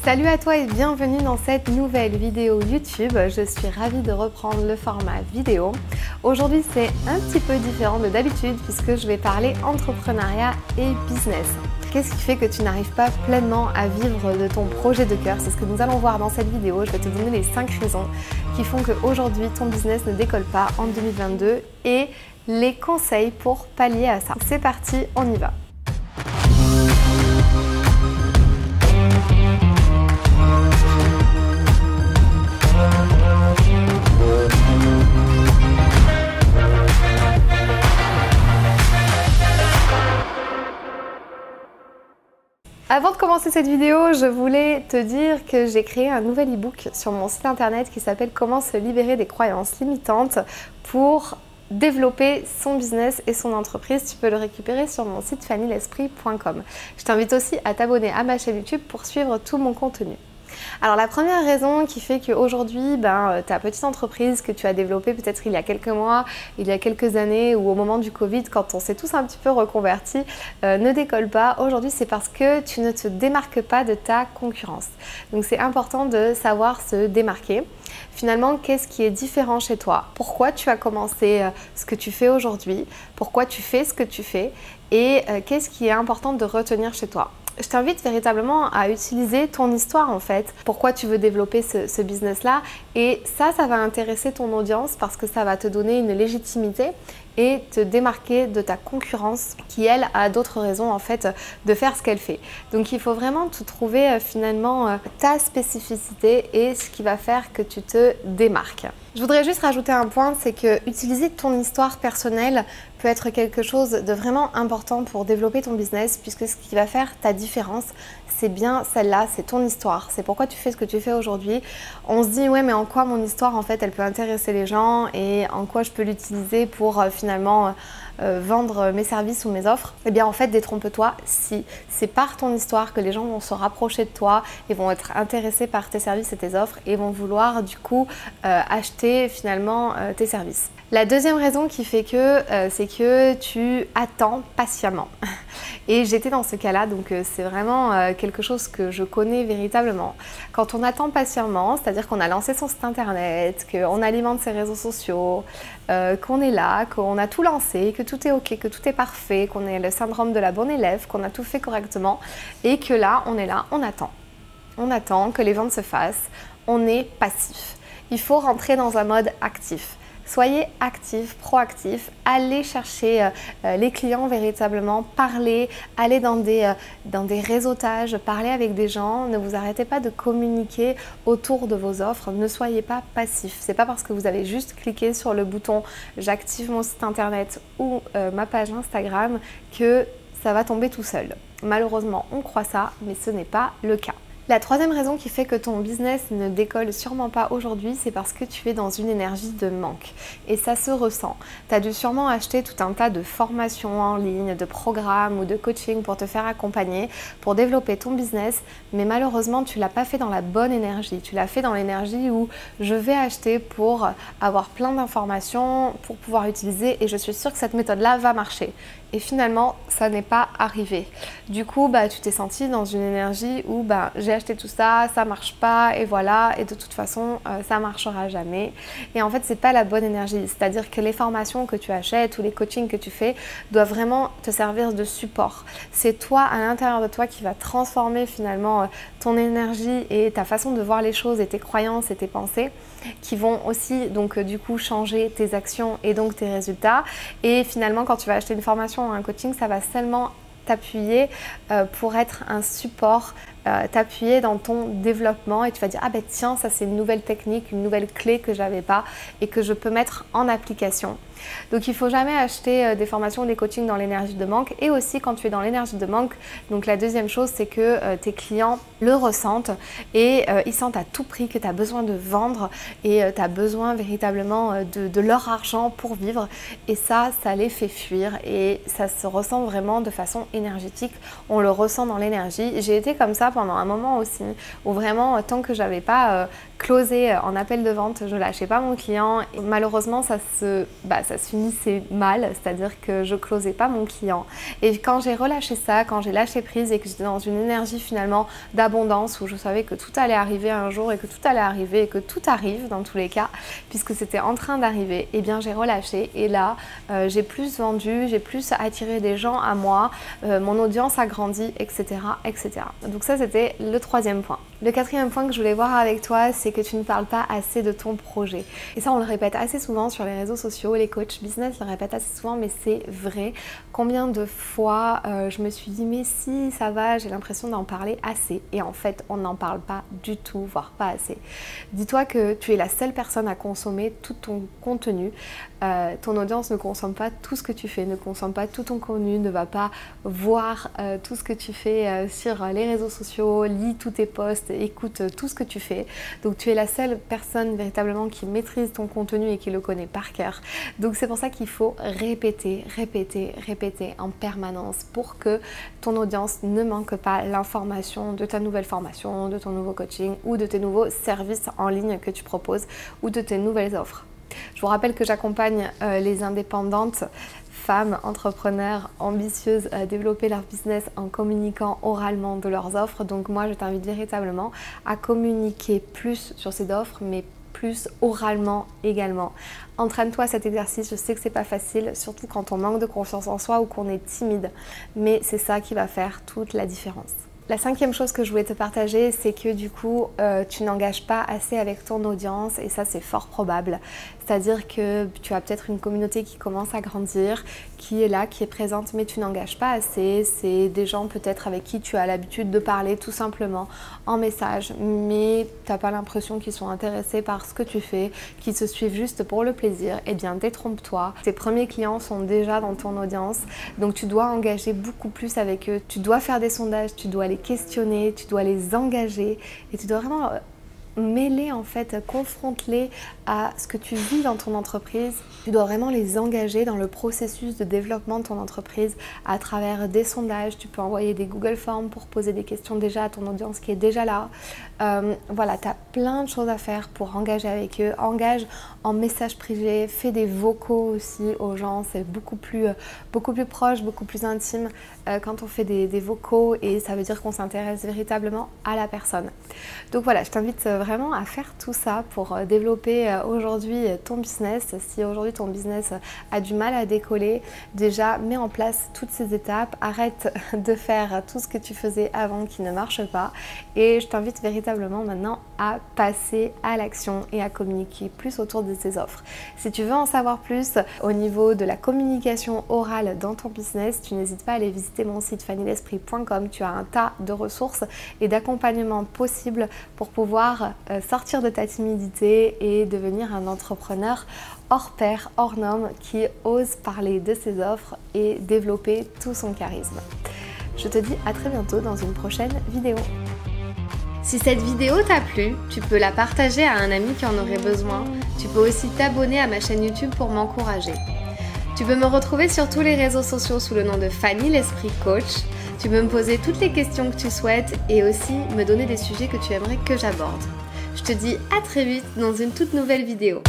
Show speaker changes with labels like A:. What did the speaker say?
A: Salut à toi et bienvenue dans cette nouvelle vidéo YouTube. Je suis ravie de reprendre le format vidéo. Aujourd'hui c'est un petit peu différent de d'habitude puisque je vais parler entrepreneuriat et business. Qu'est-ce qui fait que tu n'arrives pas pleinement à vivre de ton projet de cœur? C'est ce que nous allons voir dans cette vidéo. Je vais te donner les 5 raisons qui font qu'aujourd'hui ton business ne décolle pas en 2022 et les conseils pour pallier à ça. C'est parti, on y va. Avant de commencer cette vidéo, je voulais te dire que j'ai créé un nouvel e-book sur mon site internet qui s'appelle Comment se libérer des croyances limitantes pour développer son business et son entreprise. Tu peux le récupérer sur mon site fannylesprit.com. Je t'invite aussi à t'abonner à ma chaîne YouTube pour suivre tout mon contenu. Alors la première raison qui fait qu'aujourd'hui, ta petite entreprise que tu as développée peut-être il y a quelques mois, il y a quelques années ou au moment du Covid, quand on s'est tous un petit peu reconvertis, ne décolle pas. Aujourd'hui, c'est parce que tu ne te démarques pas de ta concurrence. Donc c'est important de savoir se démarquer. Finalement, qu'est-ce qui est différent chez toi? Pourquoi tu as commencé ce que tu fais aujourd'hui? Pourquoi tu fais ce que tu fais? Et qu'est-ce qui est important de retenir chez toi? Je t'invite véritablement à utiliser ton histoire en fait. Pourquoi tu veux développer ce business-là? Et ça va intéresser ton audience parce que ça va te donner une légitimité et te démarquer de ta concurrence qui, elle, a d'autres raisons en fait de faire ce qu'elle fait. Donc il faut vraiment te trouver finalement ta spécificité et ce qui va faire que tu te démarques. Je voudrais juste rajouter un point, c'est que utiliser ton histoire personnelle peut être quelque chose de vraiment important pour développer ton business puisque ce qui va faire ta différence, c'est bien celle-là, c'est ton histoire, c'est pourquoi tu fais ce que tu fais aujourd'hui. On se dit ouais mais en quoi mon histoire en fait elle peut intéresser les gens et en quoi je peux l'utiliser pour finalement vendre mes services ou mes offres? Eh bien en fait détrompe-toi, si c'est par ton histoire que les gens vont se rapprocher de toi et vont être intéressés par tes services et tes offres et vont vouloir du coup acheter finalement tes services. La deuxième raison qui fait que c'est que tu attends patiemment. Et j'étais dans ce cas-là, donc c'est vraiment quelque chose que je connais véritablement. Quand on attend patiemment, c'est-à-dire qu'on a lancé son site internet, qu'on alimente ses réseaux sociaux, qu'on est là, qu'on a tout lancé, que tout est ok, que tout est parfait, qu'on ait le syndrome de la bonne élève, qu'on a tout fait correctement et que là, on est là, on attend. On attend que les ventes se fassent, on est passif. Il faut rentrer dans un mode actif. Soyez actif, proactif, allez chercher les clients véritablement, parlez, allez dans des réseautages, parlez avec des gens, ne vous arrêtez pas de communiquer autour de vos offres, ne soyez pas passif. C'est pas parce que vous avez juste cliqué sur le bouton j'active mon site internet ou ma page Instagram que ça va tomber tout seul. Malheureusement, on croit ça, mais ce n'est pas le cas. La troisième raison qui fait que ton business ne décolle sûrement pas aujourd'hui, c'est parce que tu es dans une énergie de manque. Et ça se ressent. Tu as dû sûrement acheter tout un tas de formations en ligne, de programmes ou de coaching pour te faire accompagner, pour développer ton business. Mais malheureusement, tu ne l'as pas fait dans la bonne énergie. Tu l'as fait dans l'énergie où je vais acheter pour avoir plein d'informations, pour pouvoir utiliser et je suis sûre que cette méthode-là va marcher. Et finalement, ça n'est pas arrivé. Du coup, tu t'es senti dans une énergie où j'ai acheté tout ça, ça marche pas et voilà. Et de toute façon, ça marchera jamais. Et en fait, c'est pas la bonne énergie. C'est-à-dire que les formations que tu achètes ou les coachings que tu fais doivent vraiment te servir de support. C'est toi, à l'intérieur de toi, qui va transformer finalement ton énergie et ta façon de voir les choses et tes croyances et tes pensées qui vont aussi donc du coup changer tes actions et donc tes résultats. Et finalement, quand tu vas acheter une formation ou un coaching, ça va seulement t'appuyer pour être un support, t'appuyer dans ton développement et tu vas dire ah ben tiens, ça c'est une nouvelle technique, une nouvelle clé que j'avais pas et que je peux mettre en application. Donc il ne faut jamais acheter des formations ou des coachings dans l'énergie de manque. Et aussi quand tu es dans l'énergie de manque, donc la deuxième chose c'est que tes clients le ressentent et ils sentent à tout prix que tu as besoin de vendre et tu as besoin véritablement de leur argent pour vivre. Et ça les fait fuir et ça se ressent vraiment de façon énergétique. On le ressent dans l'énergie. J'ai été comme ça pendant un moment aussi, où vraiment tant que j'avais pas closé en appel de vente, je lâchais pas mon client. Et malheureusement, ça se finissait mal, c'est-à-dire que je closais pas mon client. Et quand j'ai relâché ça, quand j'ai lâché prise et que j'étais dans une énergie finalement d'abondance, où je savais que tout allait arriver un jour et que tout allait arriver et que tout arrive dans tous les cas, puisque c'était en train d'arriver, et bien j'ai relâché. Et là, j'ai plus vendu, j'ai plus attiré des gens à moi, mon audience a grandi, etc., etc. Donc ça, c'était le troisième point. Le quatrième point que je voulais voir avec toi, c'est que tu ne parles pas assez de ton projet. Et ça, on le répète assez souvent sur les réseaux sociaux, les coachs business le répètent assez souvent, mais c'est vrai. Combien de fois je me suis dit, mais si, ça va, j'ai l'impression d'en parler assez. Et en fait, on n'en parle pas du tout, voire pas assez. Dis-toi que tu es la seule personne à consommer tout ton contenu. Ton audience ne consomme pas tout ce que tu fais, ne consomme pas tout ton contenu, ne va pas voir tout ce que tu fais sur les réseaux sociaux, lit tous tes posts, écoute tout ce que tu fais. Donc tu es la seule personne véritablement qui maîtrise ton contenu et qui le connaît par cœur. Donc c'est pour ça qu'il faut répéter, répéter, répéter en permanence pour que ton audience ne manque pas l'information de ta nouvelle formation, de ton nouveau coaching ou de tes nouveaux services en ligne que tu proposes ou de tes nouvelles offres. Je vous rappelle que j'accompagne les indépendantes femmes entrepreneurs ambitieuses à développer leur business en communiquant oralement de leurs offres. Donc moi, je t'invite véritablement à communiquer plus sur ces offres, mais plus oralement également. Entraîne-toi à cet exercice, je sais que c'est pas facile, surtout quand on manque de confiance en soi ou qu'on est timide, mais c'est ça qui va faire toute la différence. La cinquième chose que je voulais te partager, c'est que du coup, tu n'engages pas assez avec ton audience et ça, c'est fort probable. C'est-à-dire que tu as peut-être une communauté qui commence à grandir, qui est là, qui est présente, mais tu n'engages pas assez. C'est des gens peut-être avec qui tu as l'habitude de parler tout simplement en message, mais tu n'as pas l'impression qu'ils sont intéressés par ce que tu fais, qu'ils se suivent juste pour le plaisir. Eh bien, détrompe-toi. Tes premiers clients sont déjà dans ton audience, donc tu dois engager beaucoup plus avec eux. Tu dois faire des sondages, tu dois les questionner, tu dois les engager et tu dois vraiment mêler en fait, confronte-les à ce que tu vis dans ton entreprise. Tu dois vraiment les engager dans le processus de développement de ton entreprise à travers des sondages. Tu peux envoyer des Google Forms pour poser des questions déjà à ton audience qui est déjà là. Voilà, tu as plein de choses à faire pour engager avec eux. Engage en message privé, fais des vocaux aussi aux gens, c'est beaucoup plus proche, beaucoup plus intime quand on fait des vocaux et ça veut dire qu'on s'intéresse véritablement à la personne. Donc voilà, je t'invite vraiment à faire tout ça pour développer aujourd'hui ton business. Si aujourd'hui ton business a du mal à décoller, déjà mets en place toutes ces étapes, arrête de faire tout ce que tu faisais avant qui ne marche pas et je t'invite véritablement maintenant à passer à l'action et à communiquer plus autour de ces offres. Si tu veux en savoir plus au niveau de la communication orale dans ton business, tu n'hésites pas à aller visiter mon site fannylesprit.com. Tu as un tas de ressources et d'accompagnements possibles pour pouvoir sortir de ta timidité et devenir un entrepreneur hors pair, hors norme qui ose parler de ses offres et développer tout son charisme. Je te dis à très bientôt dans une prochaine vidéo. Si cette vidéo t'a plu, tu peux la partager à un ami qui en aurait besoin. Tu peux aussi t'abonner à ma chaîne YouTube pour m'encourager. Tu peux me retrouver sur tous les réseaux sociaux sous le nom de Fanny l'Esprit Coach. Tu peux me poser toutes les questions que tu souhaites et aussi me donner des sujets que tu aimerais que j'aborde. Je te dis à très vite dans une toute nouvelle vidéo.